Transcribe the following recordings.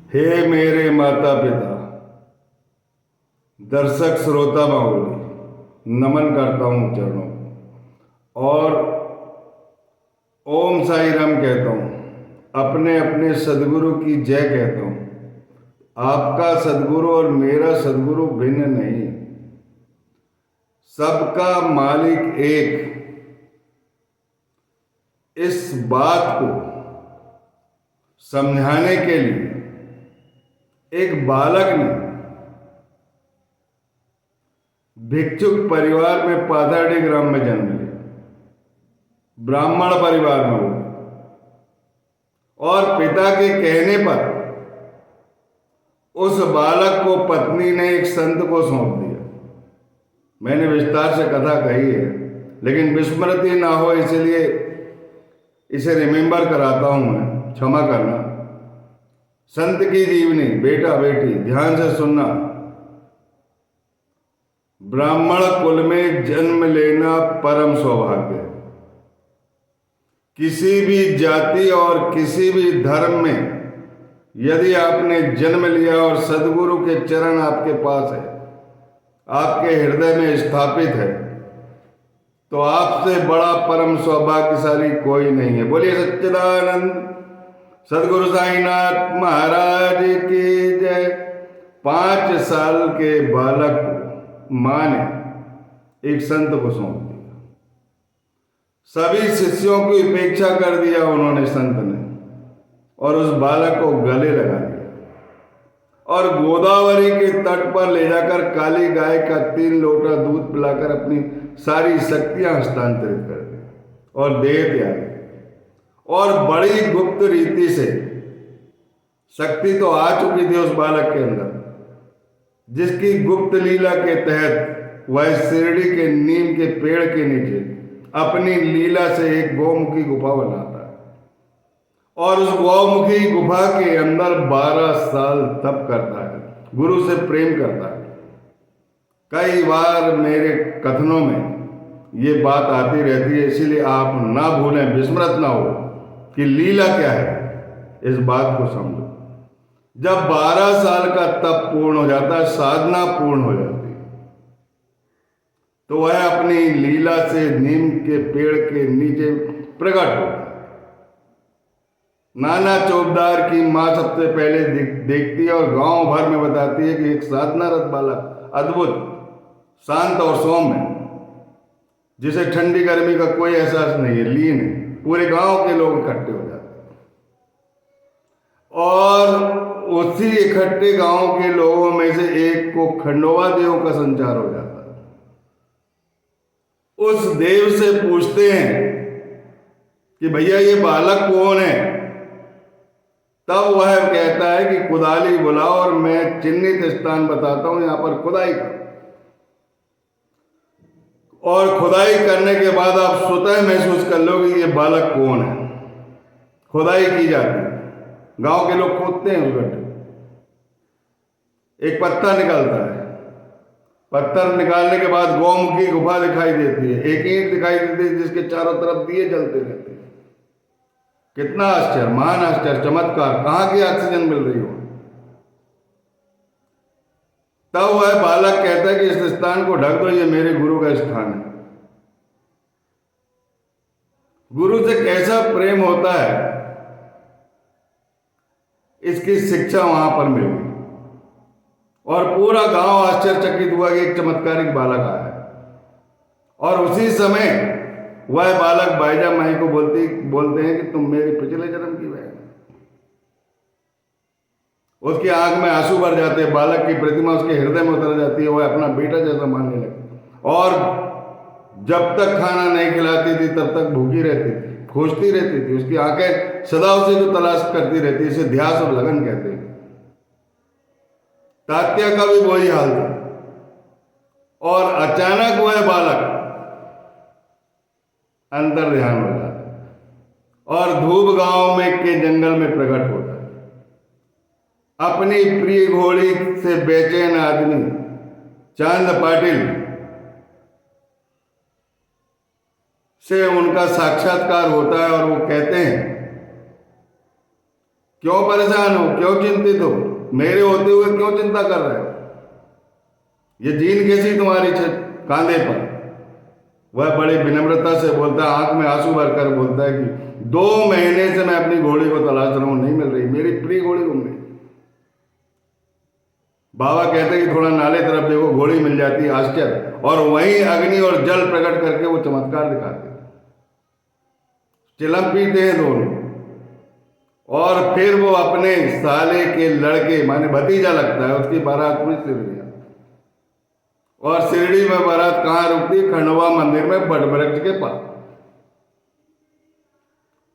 हे मेरे माता पिता, दर्शक श्रोता महोदय, नमन करता हूँ चरणों को और ओम साई राम कहता हूँ। अपने अपने सदगुरु की जय कहता हूँ। आपका सदगुरु और मेरा सदगुरु भिन्न नहीं है, सबका मालिक एक। इस बात को समझाने के लिए एक बालक ने भिक्षुक परिवार में पाथर्डी ग्राम में जन्म लिया, ब्राह्मण परिवार में हुआ और पिता के कहने पर उस बालक को पत्नी ने एक संत को सौंप दिया। मैंने विस्तार से कथा कही है, लेकिन विस्मृति ना हो इसलिए इसे रिमेंबर कराता हूं मैं, क्षमा करना। संत की जीवनी, बेटा बेटी ध्यान से सुनना। ब्राह्मण कुल में जन्म लेना परम सौभाग्य है। किसी भी जाति और किसी भी धर्म में यदि आपने जन्म लिया और सदगुरु के चरण आपके पास है, आपके हृदय में स्थापित है, तो आपसे बड़ा परम सौभाग्यशाली कोई नहीं है। बोलिए सच्चिदानंद सदगुरु साईनाथ महाराज की जय। 5 साल के बालक को मां ने एक संत को सौंप दिया। सभी शिष्यों की उपेक्षा कर दिया उन्होंने संत ने, और उस बालक को गले लगा दिया और गोदावरी के तट पर ले जाकर काली गाय का 3 लोटा दूध पिलाकर अपनी सारी शक्तियां हस्तांतरित कर दी और देह त्याग। और बड़ी गुप्त रीति से, शक्ति तो आ चुकी थी उस बालक के अंदर, जिसकी गुप्त लीला के तहत वह शिरडी के नीम के पेड़ के नीचे अपनी लीला से एक गौमुखी गुफा बनाता है और उस गौमुखी गुफा के अंदर 12 साल तप करता है, गुरु से प्रेम करता है। कई बार मेरे कथनों में ये बात आती रहती है, इसीलिए आप ना भूलें, विस्मृत ना हो कि लीला क्या है। इस बात को समझो। जब 12 साल का तप पूर्ण हो जाता है, साधना पूर्ण हो जाती है, तो वह अपनी लीला से नीम के पेड़ के नीचे प्रकट होता है। नाना चौबदार की मां सबसे पहले देखती है और गांव भर में बताती है कि एक साधनारत बालक, अद्भुत, शांत और सौम्य, जिसे ठंडी गर्मी का कोई एहसास नहीं है, लीन है। पूरे गांव के लोग इकट्ठे हो जाते हैं और उसी इकट्ठे गांव के लोगों में से एक को खंडोबा देव का संचार हो जाता है। उस देव से पूछते हैं कि भैया ये बालक कौन है। तब वह कहता है कि कुदाली बुलाओ और मैं चिन्हित स्थान बताता हूं, यहां पर खुदाई करो। और खुदाई करने के बाद आप स्वतः महसूस कर लो कि ये बालक कौन है। खुदाई की जाती है, गांव के लोग खोदते हैं उस गड्ढे, एक पत्थर निकलता है। पत्थर निकालने के बाद गौमुखी गुफा दिखाई देती है, एक ईंट दिखाई देती है जिसके चारों तरफ दिए जलते रहते हैं। कितना आश्चर्य, महान आश्चर्य, चमत्कार, कहां की ऑक्सीजन मिल रही हो। तब वह बालक कहता है कि इस स्थान को ढक दो, ये मेरे गुरु का स्थान है। गुरु से कैसा प्रेम होता है, इसकी शिक्षा वहां पर मिल गई और पूरा गांव आश्चर्यचकित हुआ कि एक चमत्कारिक बालक आया है। और उसी समय वह बालक बाईजा माई को बोलते हैं कि तुम मेरे पिछले जन्म की बहन। उसकी आंख में आंसू भर जाते हैं, बालक की प्रतिमा उसके हृदय में उतर जाती है, वह अपना बेटा जैसा मानने लगती और जब तक खाना नहीं खिलाती थी तब तक भूखी रहती थी, खोजती रहती थी। उसकी आंखें सदा उसी को तलाश करती रहती। इसे ध्यास और लगन कहते हैं। तात्या का भी वही हाल था और अचानक वह बालक अंतर ध्यान हो जाता और धूप गांव में के जंगल में प्रकट होता है। अपनी प्रिय घोड़ी से बेचैन आदमी चांद पाटिल से उनका साक्षात्कार होता है और वो कहते हैं क्यों परेशान हो, क्यों चिंतित हो, मेरे होते हुए क्यों चिंता कर रहे हो? ये जीन कैसी तुम्हारी कांधे पर? वह बड़ी विनम्रता से बोलता है, आंख में आंसू भरकर बोलता है कि 2 महीने से मैं अपनी घोड़ी को तलाश रहा हूं, नहीं मिल रही, मेरी प्रिय घोड़ी गुम गई। बाबा कहते हैं कि थोड़ा नाले तरफ देखो, घोड़ी मिल जाती है, आश्चर्य। और वहीं अग्नि और जल प्रकट करके वो चमत्कार दिखाते हैं, चिलम पीते हैं दोनों। और फिर वो अपने साले के लड़के माने भतीजा लगता है, उसकी बारात में शिरडी। और शिरडी में बारात कहां रुकती? खंडवा मंदिर में बटवृक्ष के पास।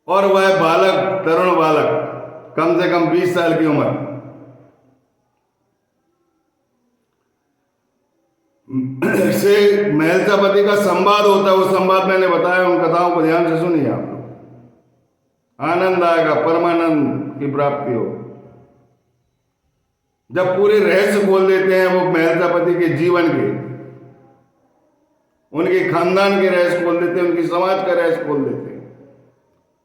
और वह बालक, तरुण बालक, कम से कम 20 साल की उम्र, से महलसापति का संवाद होता है। वो संवाद मैंने बताया, उन कथाओं को ध्यान से सुनिए आप लोग, आनंद आएगा, परमानंद की प्राप्ति हो। जब पूरे रहस्य खोल देते हैं वो महलसापति के जीवन के, उनके खानदान के रहस्य खोल देते हैं, उनकी समाज का रहस्य खोल देते हैं,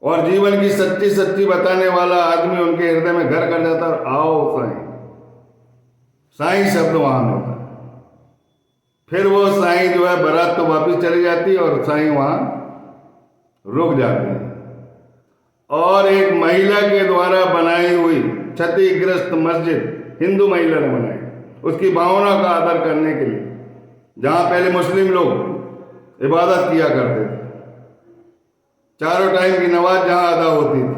और जीवन की सच्ची सच्ची बताने वाला आदमी उनके हृदय में घर कर जाता है। आओ साईं, साईं शब्द वहां होता है। फिर वो साईं जो है, बारात तो वापिस चली जाती है और साईं वहां रुक जाते हैं। और एक महिला के द्वारा बनाई हुई क्षतिग्रस्त मस्जिद, हिंदू महिला ने बनाई, उसकी भावना का आदर करने के लिए, जहां पहले मुस्लिम लोग इबादत किया करते थे, चारों टाइम की नमाज जहां अदा होती थी,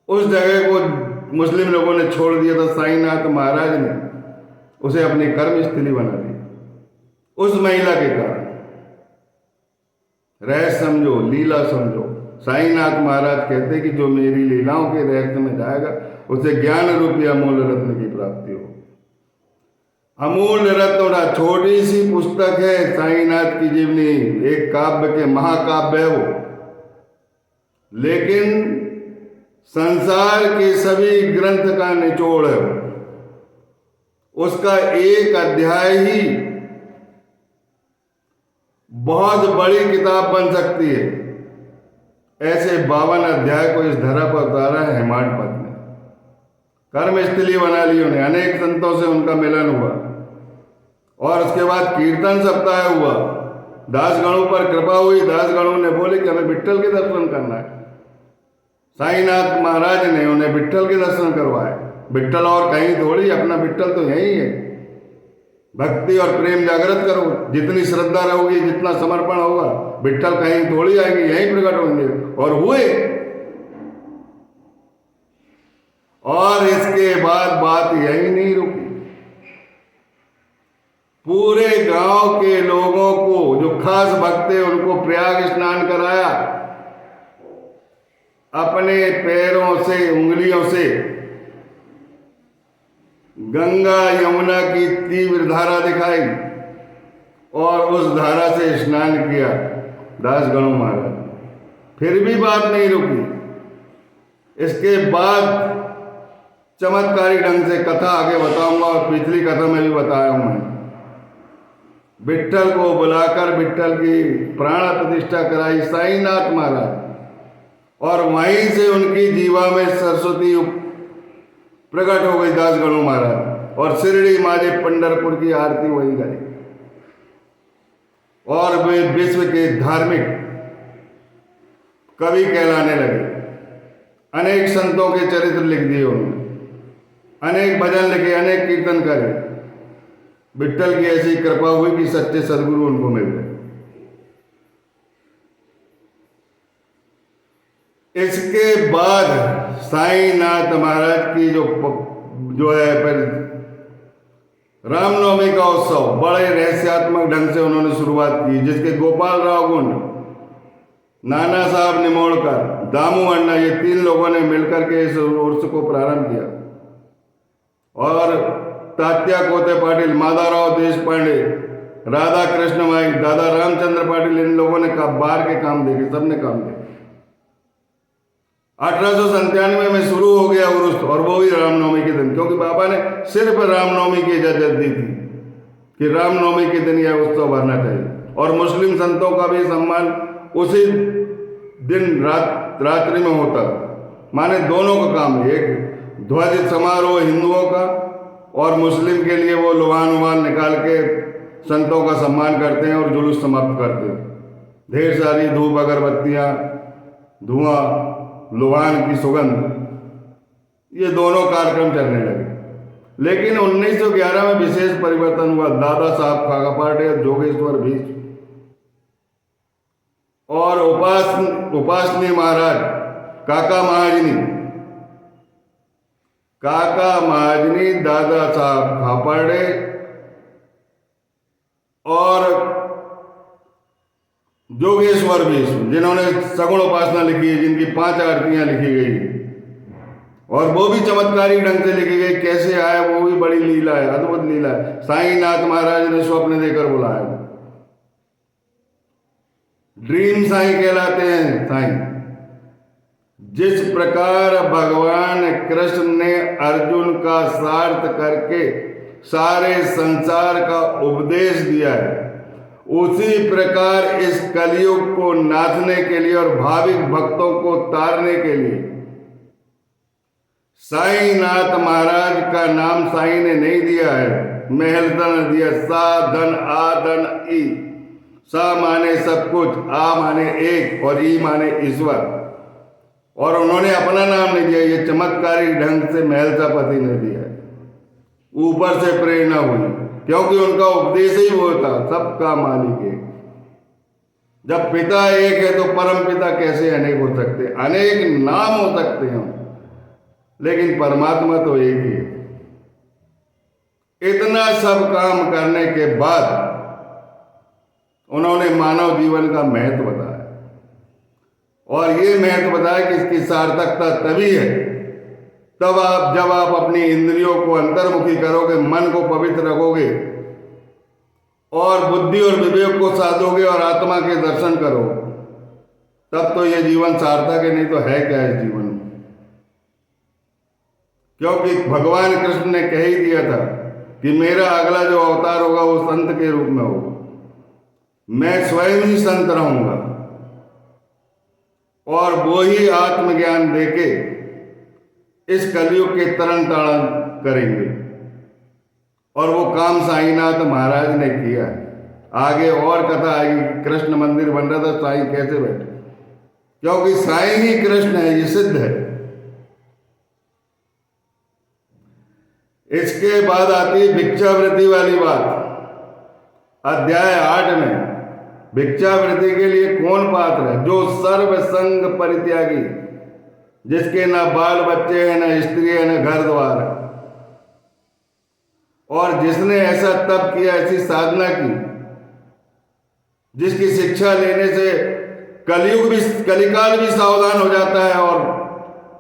उस जगह को मुस्लिम लोगों ने छोड़ दिया था। साईनाथ महाराज ने उसे अपनी कर्म स्थली बना दी उस महिला के कारण। रहस्य समझो, लीला समझो। साईनाथ महाराज कहते कि जो मेरी लीलाओं के रहस्य में जाएगा उसे ज्ञान रूपी अमूल्य रत्न की प्राप्ति हो। अमूल्य रत्न, छोटी सी पुस्तक है साईनाथ की जीवनी, एक काव्य के महाकाव्य है वो, लेकिन संसार के सभी ग्रंथ का निचोड़ है। उसका एक अध्याय ही बहुत बड़ी किताब बन सकती है। ऐसे 52 अध्याय को इस धरा पर उतारा है हेमाडपंत ने। कर्म स्थली बना ली उन्हें। अनेक संतों से उनका मिलन हुआ और उसके बाद कीर्तन सप्ताह हुआ। दासगणों पर कृपा हुई। दासगणों ने बोले कि हमें विट्ठल के दर्शन करना है। साईनाथ महाराज ने उन्हें विट्ठल के दर्शन करवाए। विट्ठल और कहीं थोड़ी, अपना विट्ठल तो यही है। भक्ति और प्रेम जागृत करो, जितनी श्रद्धा रहोगी, जितना समर्पण होगा, विट्ठल कहीं थोड़ी आएंगे, यहीं प्रकट होंगे। और हुए। और इसके बाद बात यही नहीं रुकी। पूरे गांव के लोगों को, जो खास भक्त थे, उनको प्रयाग स्नान कराया। अपने पैरों से, उंगलियों से गंगा यमुना की तीव्र धारा दिखाई और उस धारा से स्नान किया दासगणों महाराज। फिर भी बात नहीं रुकी। इसके बाद चमत्कारी ढंग से कथा आगे बताऊंगा और पिछली कथा में भी बताया हूं मैं। विट्ठल को बुलाकर विट्ठल की प्राण प्रतिष्ठा कराई साईनाथ महाराज, और वहीं से उनकी जीवा में सरस्वती प्रकट हो गई दासगणों महाराज। और शिरडी माजे पंढरपुर की आरती वही गई और वे विश्व के धार्मिक कवि कहलाने लगे। अनेक संतों के चरित्र लिख दिए उन्होंने, अनेक भजन लिखे, अनेक कीर्तन करे। विट्ठल की ऐसी कृपा हुई कि सच्चे सदगुरु उनको मिल गए। इसके बाद साईनाथ महाराज की जो है फिर रामनवमी का उत्सव बड़े रहस्यात्मक ढंग से उन्होंने शुरुआत की, जिसके गोपाल राव गुंड, नाना साहब निमोड़कर, दामू अन्ना, ये 3 लोगों ने मिलकर के इस उर्स को प्रारंभ किया। और तात्या कोते पाटिल, माधवराव देशपांडे, राधा कृष्ण माई, दादा रामचंद्र पाटिल, इन लोगों ने बाहर के काम देखे, सबने काम देखे। 1897 में शुरू हो गया उर्स, और वो भी रामनवमी के दिन, क्योंकि बाबा ने सिर्फ रामनवमी की इजाजत दी थी कि रामनवमी के दिन यह उत्सव भरना चाहिए। और मुस्लिम संतों का भी सम्मान उसी दिन रात्रि में होता था। माने दोनों का काम है। एक ध्वज समारोह हिंदुओं का, और मुस्लिम के लिए वो लुभान उबान निकाल के संतों का सम्मान करते हैं और जुलूस समाप्त करते हैं। ढेर सारी धूप अगरबत्तियाँ, धुआं, लुभान की सुगंध, ये दोनों कार्यक्रम चलने लगे। लेकिन 1911 में विशेष परिवर्तन हुआ। दादा साहब खागा पाटे, जोगेश्वर भीष्म और उपासनी महाराज काका महाजनी, दादा साहब खापर्डे और जोगेश्वर भीष्म, जिन्होंने सगुण उपासना लिखी है, जिनकी 5 आरतियां लिखी गई है, और वो भी चमत्कारी ढंग से लिखी गई। कैसे आया वो भी बड़ी लीला है, अद्भुत लीला है। साईनाथ महाराज ने स्वप्न देकर बुलाया। ड्रीम साईं कहलाते हैं साईं। जिस प्रकार भगवान कृष्ण ने अर्जुन का सार्थ करके सारे संसार का उपदेश दिया है, उसी प्रकार इस कलयुग को नाथने के लिए और भाविक भक्तों को तारने के लिए साईनाथ महाराज का नाम साईं ने नहीं दिया है, मेहलता ने दिया। सा धन आ धन ई। सा माने सब कुछ, आ माने एक, और ई माने ईश्वर। और उन्होंने अपना नाम नहीं दिया, ये चमत्कारी ढंग से महलसापति ने दिया है। ऊपर से प्रेरणा हुई, क्योंकि उनका उपदेश ही वो था, सबका मालिक है। जब पिता एक है तो परम पिता कैसे अनेक हो सकते? अनेक नाम हो सकते हैं, लेकिन परमात्मा तो एक ही है। इतना सब काम करने के बाद उन्होंने मानव जीवन का महत्व बताया, और ये महत्व बताया कि इसकी सार्थकता तभी है जब आप अपनी इंद्रियों को अंतर्मुखी करोगे, मन को पवित्र रखोगे, और बुद्धि और विवेक को साधोगे और आत्मा के दर्शन करो, तब तो ये जीवन सार्थक है। नहीं तो है क्या इस जीवन में? क्योंकि भगवान कृष्ण ने कह ही दिया था कि मेरा अगला जो अवतार होगा वो संत के रूप में होगा, मैं स्वयं ही संत रहूंगा, और वो ही आत्मज्ञान देके इस कलयुग के तरण तारण करेंगे। और वो काम साईनाथ महाराज ने किया है। आगे और कथा आएगी। कृष्ण मंदिर बन रहा था, साईं कैसे बैठे? क्योंकि साईं ही कृष्ण है, ये सिद्ध है। इसके बाद आती है भिक्षावृत्ति वाली बात। अध्याय 8 में भिक्षावृत्ति के लिए कौन पात्र है? जो सर्व संग परित्यागी, जिसके ना बाल बच्चे हैं, ना स्त्री है, ना घर द्वार है, और जिसने ऐसा तप किया, ऐसी साधना की, जिसकी शिक्षा लेने से कलयुग भी, कलिकाल भी सावधान हो जाता है, और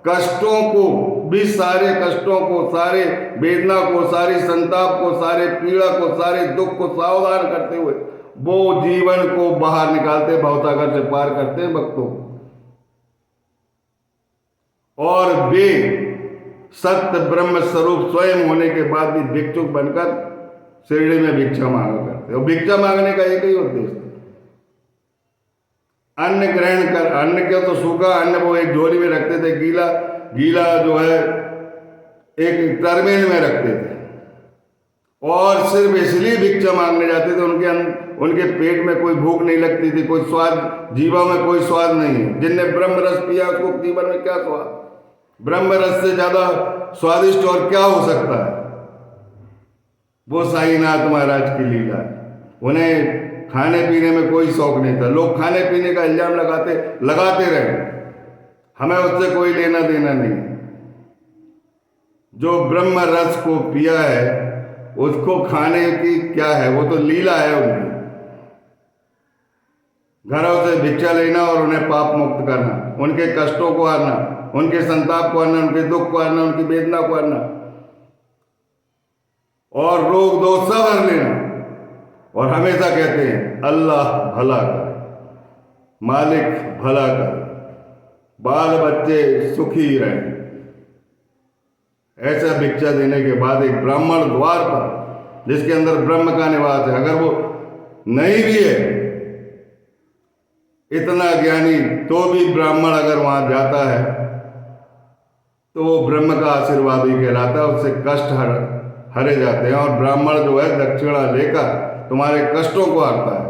कष्टों को भी, सारे कष्टों को, सारे वेदना को, सारी संताप को, सारे पीड़ा को, सारे दुख को सावधान करते हुए वो जीवन को बाहर निकालते, भवसागर से पार करते हैं भक्तों। और वे सत्य ब्रह्म स्वरूप स्वयं होने के बाद भी भिक्षुक बनकर शिरडी में भिक्षा मांगा करते। और भिक्षा मांगने का एक ही उद्देश्य, अन्न ग्रहण कर। अन्न क्या, तो सूखा अन्न वो एक झोली में रखते थे, गीला जो है एक टर्मेन में रखते थे, और सिर्फ इसलिए भिक्षा मांगने जाते थे। उनके पेट में कोई भूख नहीं लगती थी, कोई स्वाद, जीवा में कोई स्वाद नहीं है। जिनने ब्रह्म रस पिया उसको जीवन में क्या स्वाद? ब्रह्म रस से ज्यादा स्वादिष्ट और क्या हो सकता है? वो साईनाथ महाराज की लीला है। उन्हें खाने पीने में कोई शौक नहीं था। लोग खाने पीने का इल्जाम लगाते रहे, हमें उससे कोई लेना देना नहीं। जो ब्रह्म रस को पिया है उसको खाने की क्या है? वो तो लीला है उनकी। घरों से भिक्षा लेना और उन्हें पाप मुक्त करना, उनके कष्टों को हरना, उनके संताप को हरना, उनके दुख को हरना, उनकी वेदना को हरना, और रोग दोष सब हर लेना। और हमेशा कहते हैं अल्लाह भला करे, मालिक भला करे, बाल बच्चे सुखी रहें। ऐसा भिक्षा देने के बाद एक ब्राह्मण द्वार पर, जिसके अंदर ब्रह्म का निवास है, अगर वो नहीं भी है इतना ज्ञानी, तो भी ब्राह्मण अगर वहां जाता है तो वो ब्रह्म का आशीर्वाद ही कहलाता है, उससे कष्ट हरे जाते हैं। और ब्राह्मण जो है दक्षिणा लेकर तुम्हारे कष्टों को हरता है,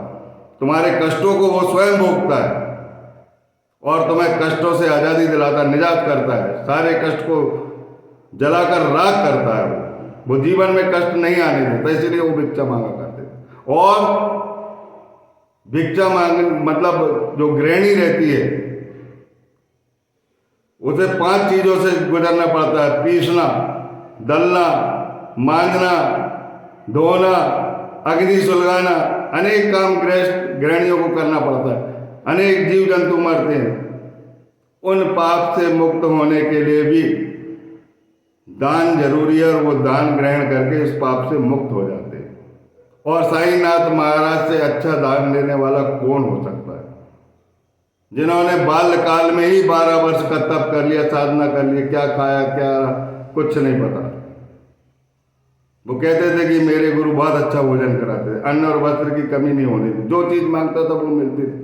तुम्हारे कष्टों को वो स्वयं भोगता है और तुम्हें कष्टों से आज़ादी दिलाता, निजात करता है, सारे कष्ट को जलाकर राख करता है। वो जीवन में कष्ट नहीं आने देता, इसलिए वो भिक्षा मांगा करते थे। और भिक्षा मांग मतलब जो गृहिणी रहती है उसे 5 चीजों से गुजरना पड़ता है: पीसना, दलना, मांगना, धोना, अग्नि सुलगाना। अनेक काम गृहिणियों को करना पड़ता है। अनेक जीव जंतु मरते हैं। उन पाप से मुक्त होने के लिए भी दान जरूरी है और वो दान ग्रहण करके इस पाप से मुक्त हो जाते हैं। और साईनाथ महाराज से अच्छा दान देने वाला कौन हो सकता है, जिन्होंने बाल्यकाल में ही 12 वर्ष का तप कर लिया, साधना कर लिया, क्या खाया क्या कुछ नहीं पता। वो कहते थे कि मेरे गुरु बहुत अच्छा भोजन कराते थे, अन्न और वस्त्र की कमी नहीं होने दी, जो चीज मांगता था वो मिलती थी।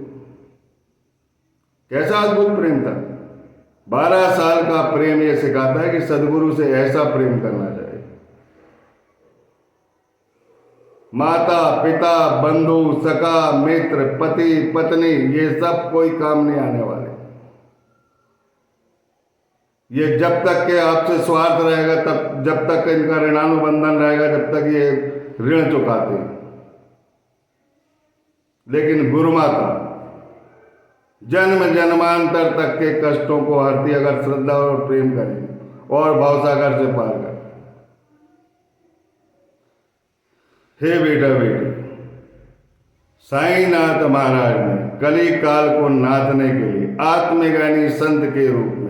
कैसा अद्भुत प्रेम था। 12 साल का प्रेम ये सिखाता है कि सदगुरु से ऐसा प्रेम करना चाहिए। माता पिता, बंधु, सखा, मित्र, पति, पत्नी, ये सब कोई काम नहीं आने वाले। ये जब तक के आपसे स्वार्थ रहेगा, तब जब तक इनका ऋणानुबंधन रहेगा, जब तक ये ऋण चुकाते हैं। लेकिन गुरु माता जन्म जन्मांतर तक के कष्टों को हरती, अगर श्रद्धा और प्रेम करें और भवसागर से पार करें। हे बेटा बेटी, साईनाथ महाराज ने कली काल को नाथने के लिए आत्मज्ञानी संत के रूप में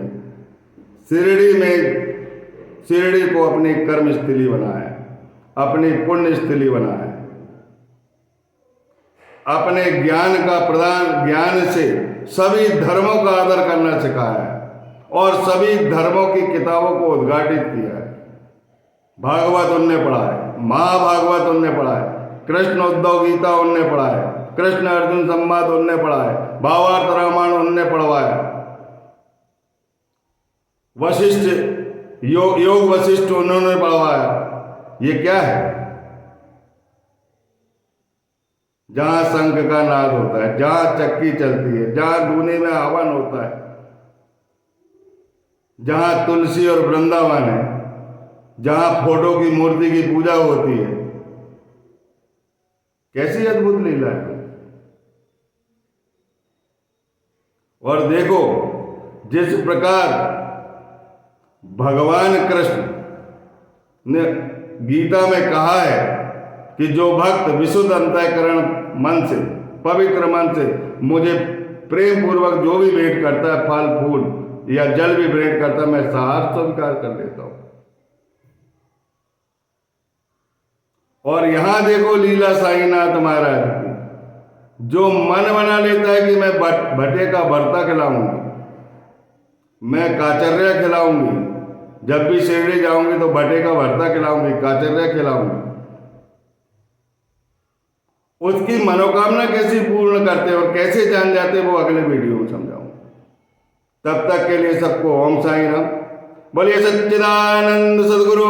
शिरडी को अपनी कर्म स्थली बनाया, अपनी पुण्य स्थली बनाया। अपने ज्ञान से सभी धर्मों का आदर करना सिखाया है और सभी धर्मों की किताबों को उद्घाटित किया है। भागवत उनने पढ़ा है, महाभागवत उनने पढ़ा है, कृष्ण उद्धव गीता उनने पढ़ा है, कृष्ण अर्जुन संवाद उनने पढ़ा है, भावार्थ रामायण उनने पढ़वाया, वशिष्ठ योग वशिष्ठ उन्होंने पढ़वाया। ये क्या है? जहां शंख का नाद होता है, जहां चक्की चलती है, जहां धूनी में हवन होता है, जहां तुलसी और वृंदावन है, जहां फोटो की मूर्ति की पूजा होती है। कैसी अद्भुत लीला है। और देखो जिस प्रकार भगवान कृष्ण ने गीता में कहा है कि जो भक्त विशुद्ध अंतःकरण मन से, पवित्र मन से मुझे प्रेम पूर्वक जो भी भेंट करता है, फल फूल या जल भी भेंट करता है, मैं सहर्ष स्वीकार कर लेता हूं। और यहां देखो लीला साईनाथ महाराज की, जो मन बना लेता है कि मैं भट्टे का भरता खिलाऊंगी, मैं काचर्या खिलाऊंगी, जब भी शिरडी जाऊंगी तो भट्टे का भरता खिलाऊंगी, काचर्या खिलाऊंगी, उसकी मनोकामना कैसे पूर्ण करते और कैसे जान जाते वो अगले वीडियो में समझाऊंगा। तब तक के लिए सबको ओम साई राम। बोलिए सच्चिदानंद सदगुरु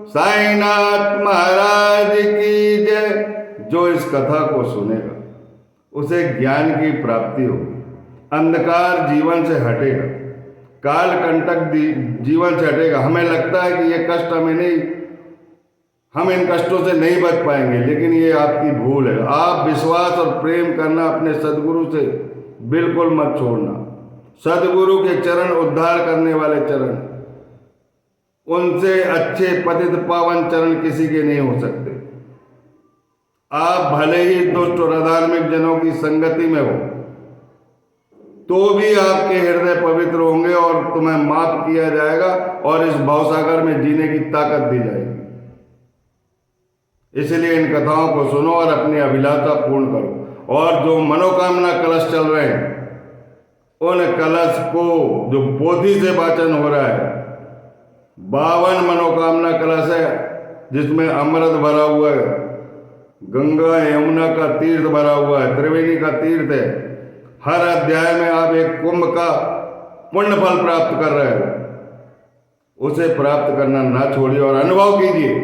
साईनाथ महाराज की जय। जो इस कथा को सुनेगा उसे ज्ञान की प्राप्ति होगी, अंधकार जीवन से हटेगा, काल कंटक जीवन से हटेगा। हमें लगता है कि ये कष्ट हमें नहीं, हम इन कष्टों से नहीं बच पाएंगे, लेकिन ये आपकी भूल है। आप विश्वास और प्रेम करना अपने सदगुरु से बिल्कुल मत छोड़ना। सदगुरु के चरण उद्धार करने वाले चरण, उनसे अच्छे पतित पावन चरण किसी के नहीं हो सकते। आप भले ही दुष्ट और अधार्मिक जनों की संगति में हो तो भी आपके हृदय पवित्र होंगे और तुम्हें माफ किया जाएगा और इस भवसागर में जीने की ताकत दी जाएगी। इसलिए इन कथाओं को सुनो और अपनी अभिलाषा पूर्ण करो। और जो मनोकामना कलश चल रहे हैं, उन कलश को जो पोथी से वाचन हो रहा है, 52 मनोकामना कलश है, जिसमें अमृत भरा हुआ है, गंगा यमुना का तीर्थ भरा हुआ है, त्रिवेणी का तीर्थ है। हर अध्याय में आप एक कुंभ का पुण्य फल प्राप्त कर रहे हो। उसे प्राप्त करना ना छोड़िए और अनुभव कीजिए।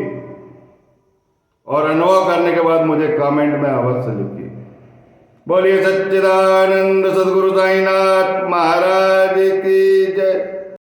और अनुभव करने के बाद मुझे कमेंट में अवश्य लिखिए। बोलिए सच्चिदानंद सद्गुरु साईनाथ महाराज